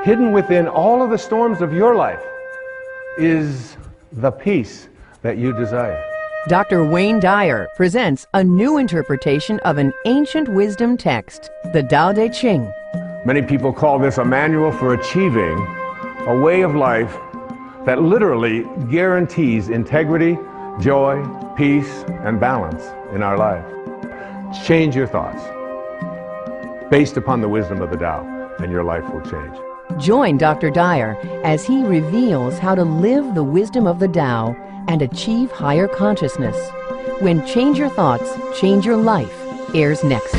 hidden within all of the storms of your life is the peace that you desire. Dr. Wayne Dyer presents a new interpretation of an ancient wisdom text, the Tao Te Ching. Many people call this a manual for achieving a way of life that literally guarantees integrity, joy, peace, and balance in our life. Change your thoughts based upon the wisdom of the Tao, and your life will change. Join Dr. Dyer as he reveals how to live the wisdom of the Tao and achieve higher consciousness. When Change Your Thoughts, Change Your Life airs next.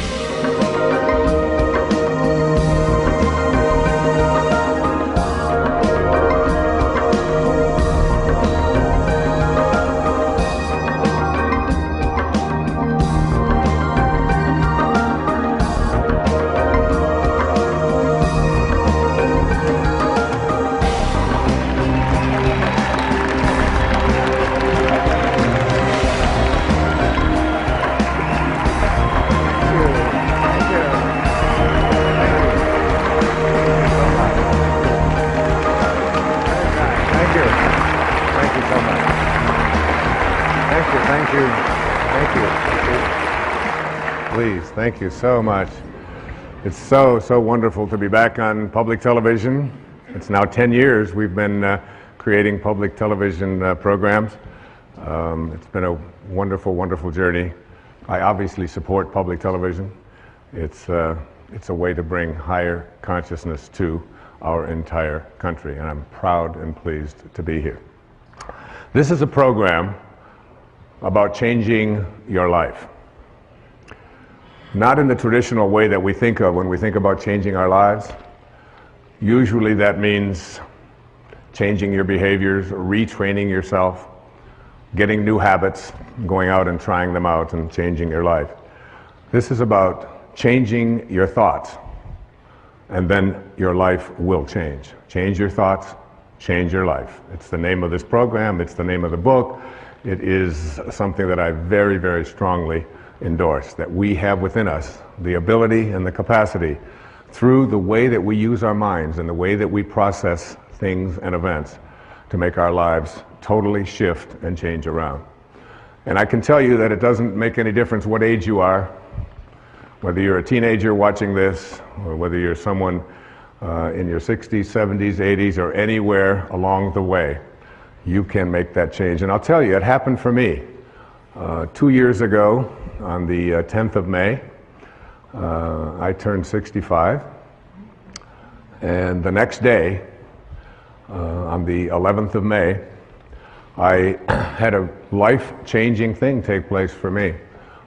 Thank you so much. It's so wonderful to be back on public television. It's now 10 years we've been creating public television programs. It's been a wonderful journey. I obviously support public television. It's a way to bring higher consciousness to our entire country, and I'm proud and pleased to be here. This is a program about changing your life. Not in the traditional way that we think of when we think about changing our lives. Usually that means changing your behaviors, retraining yourself, getting new habits, going out and trying them out and changing your life. This is about changing your thoughts, and then your life will change. Change your thoughts, change your life. It's the name of this program, it's the name of the book. It is something that I very strongly endorse, that we have within us the ability and the capacity through the way that we use our minds and the way that we process things and events to make our lives totally shift and change around. And I can tell you that it doesn't make any difference what age you are, whether you're a teenager watching this or whether you're someone in your 60s, 70s, 80s, or anywhere along the way, you can make that change. And I'll tell you, it happened for me. 2 years ago, on the 10th of May, I turned 65, and the next day, on the 11th of May, I had a life-changing thing take place for me.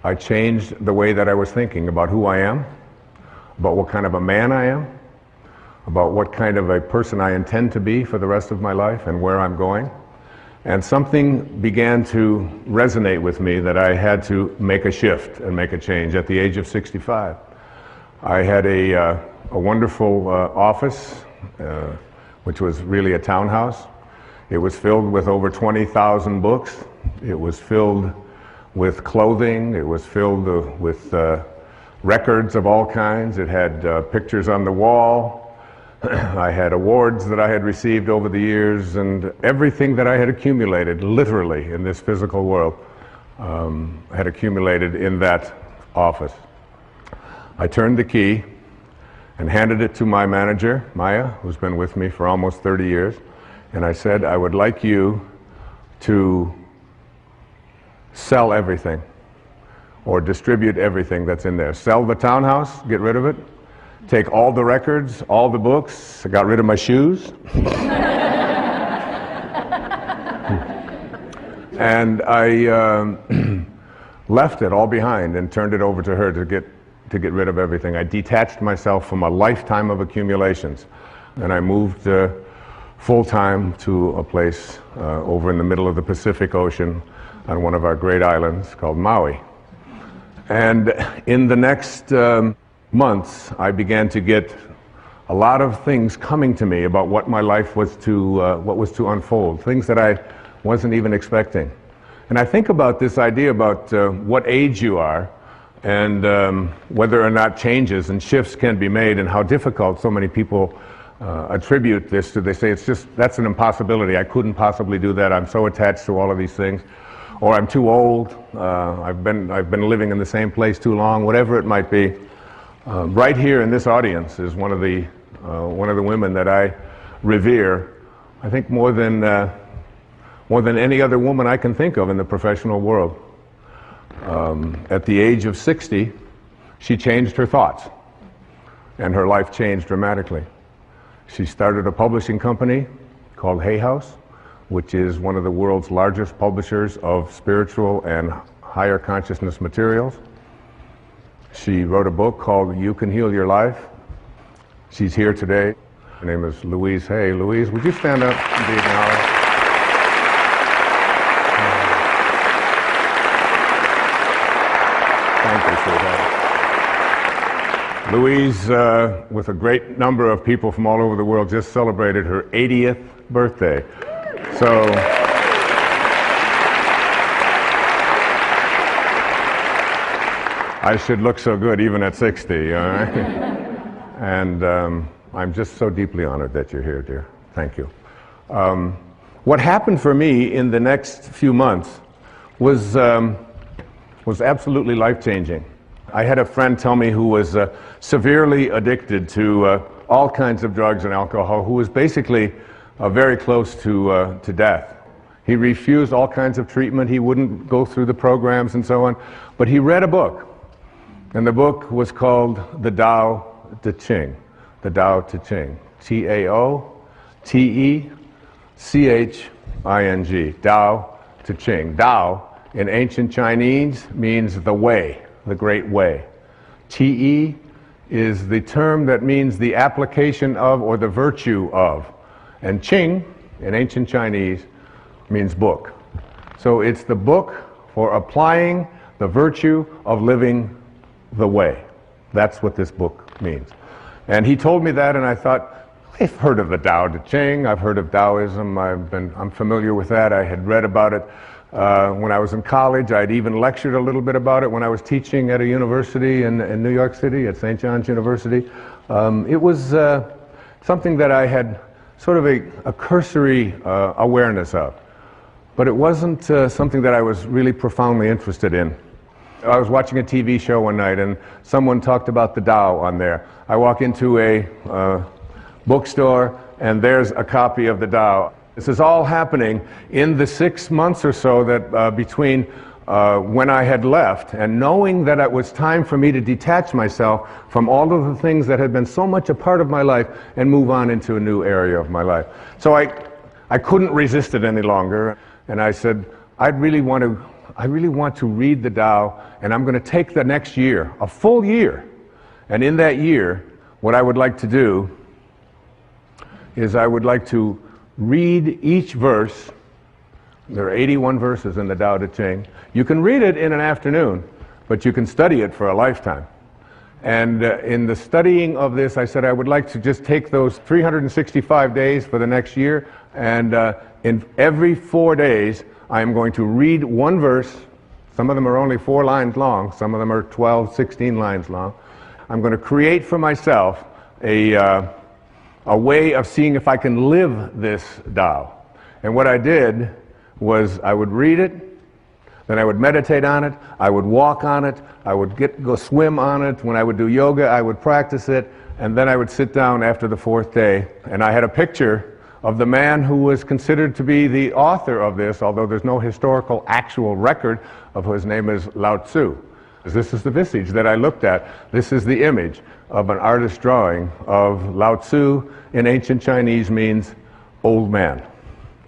I changed the way that I was thinking about who I am, about what kind of a man I am, about what kind of a person I intend to be for the rest of my life and where I'm going. And something began to resonate with me that I had to make a shift and make a change at the age of 65. I had a wonderful office, which was really a townhouse. It was filled with over 20,000 books. It was filled with clothing. It was filled with records of all kinds. It had pictures on the wall. I had awards that I had received over the years, and everything that I had accumulated, literally, in this physical world, had accumulated in that office. I turned the key and handed it to my manager, Maya, who's been with me for almost 30 years, and I said, I would like you to sell everything, or distribute everything that's in there. Sell the townhouse, get rid of it. Take all the records, all the books. I got rid of my shoes. And I left it all behind and turned it over to her to get rid of everything. I detached myself from a lifetime of accumulations, and I moved full-time to a place over in the middle of the Pacific Ocean on one of our great islands called Maui. And in the next months, I began to get a lot of things coming to me about what my life was to unfold, things that I wasn't even expecting. And I think about this idea about what age you are, and whether or not changes and shifts can be made, and how difficult so many people attribute this to, they say it's just, that's an impossibility. I couldn't possibly do that. I'm so attached to all of these things. Or I'm too old. I've been living in the same place too long, whatever it might be. Right here in this audience is one of the women that I revere. I think more than any other woman I can think of in the professional world. At the age of 60, she changed her thoughts, and her life changed dramatically. She started a publishing company called Hay House, which is one of the world's largest publishers of spiritual and higher consciousness materials. She wrote a book called You Can Heal Your Life. She's here today. Her name is Louise Hay. Louise, would you stand up and be acknowledged? Thank you, sweetheart. Louise, with a great number of people from all over the world, just celebrated her 80th birthday. So, I should look so good even at 60, all right? And I'm just so deeply honored that you're here, dear. Thank you. What happened for me in the next few months was absolutely life-changing. I had a friend tell me who was severely addicted to all kinds of drugs and alcohol, who was basically very close to death. He refused all kinds of treatment. He wouldn't go through the programs and so on. But he read a book, and the book was called The Tao Te Ching. The Tao Te Ching. T-A-O-T-E-C-H-I-N-G. Tao Te Ching. Tao in ancient Chinese means the way, the great way. Te is the term that means the application of or the virtue of. And Qing, in ancient Chinese, means book. So it's the book for applying the virtue of living the way. That's what this book means. And he told me that, and I thought, I've heard of the Tao Te Ching, I've heard of Taoism, I'm familiar with that. I had read about it when I was in college. I'd even lectured a little bit about it when I was teaching at a university in New York City, at St. John's University. It was something that I had sort of a cursory awareness of. But it wasn't something that I was really profoundly interested in. I was watching a TV show one night and someone talked about the Tao on there. I walk into a bookstore and there's a copy of the Tao. This is all happening in the 6 months or so that between when I had left and knowing that it was time for me to detach myself from all of the things that had been so much a part of my life and move on into a new area of my life. So I couldn't resist it any longer, and I said, I really want to read the Tao, and I'm going to take the next year, a full year, and in that year, what I would like to do is I would like to read each verse. There are 81 verses in the Tao Te Ching. You can read it in an afternoon, but you can study it for a lifetime. And in the studying of this, I said I would like to just take those 365 days for the next year, and in every 4 days, I am going to read one verse. Some of them are only 4 lines long. Some of them are 12, 16 lines long. I'm going to create for myself a way of seeing if I can live this Tao. And what I did was I would read it, then I would meditate on it, I would walk on it, I would go swim on it. When I would do yoga, I would practice it, and then I would sit down after the 4th day, and I had a picture of the man who was considered to be the author of this, although there's no historical actual record of his name is Lao Tzu. This is the visage that I looked at. This is the image of an artist's drawing of Lao Tzu. In ancient Chinese means old man.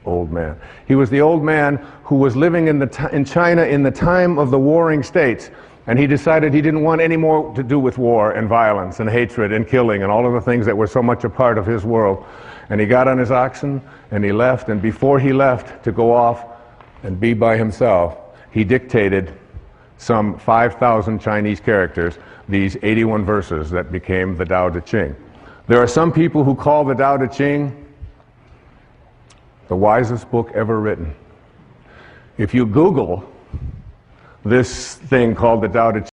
Old man. He was the old man who was living in China in the time of the warring states, and he decided he didn't want any more to do with war and violence and hatred and killing and all of the things that were so much a part of his world. And he got on his oxen and he left, and before he left to go off and be by himself, he dictated some 5,000 Chinese characters, these 81 verses that became the Tao Te Ching. There are some people who call the Tao Te Ching the wisest book ever written. If you Google this thing called the Tao Te Ching,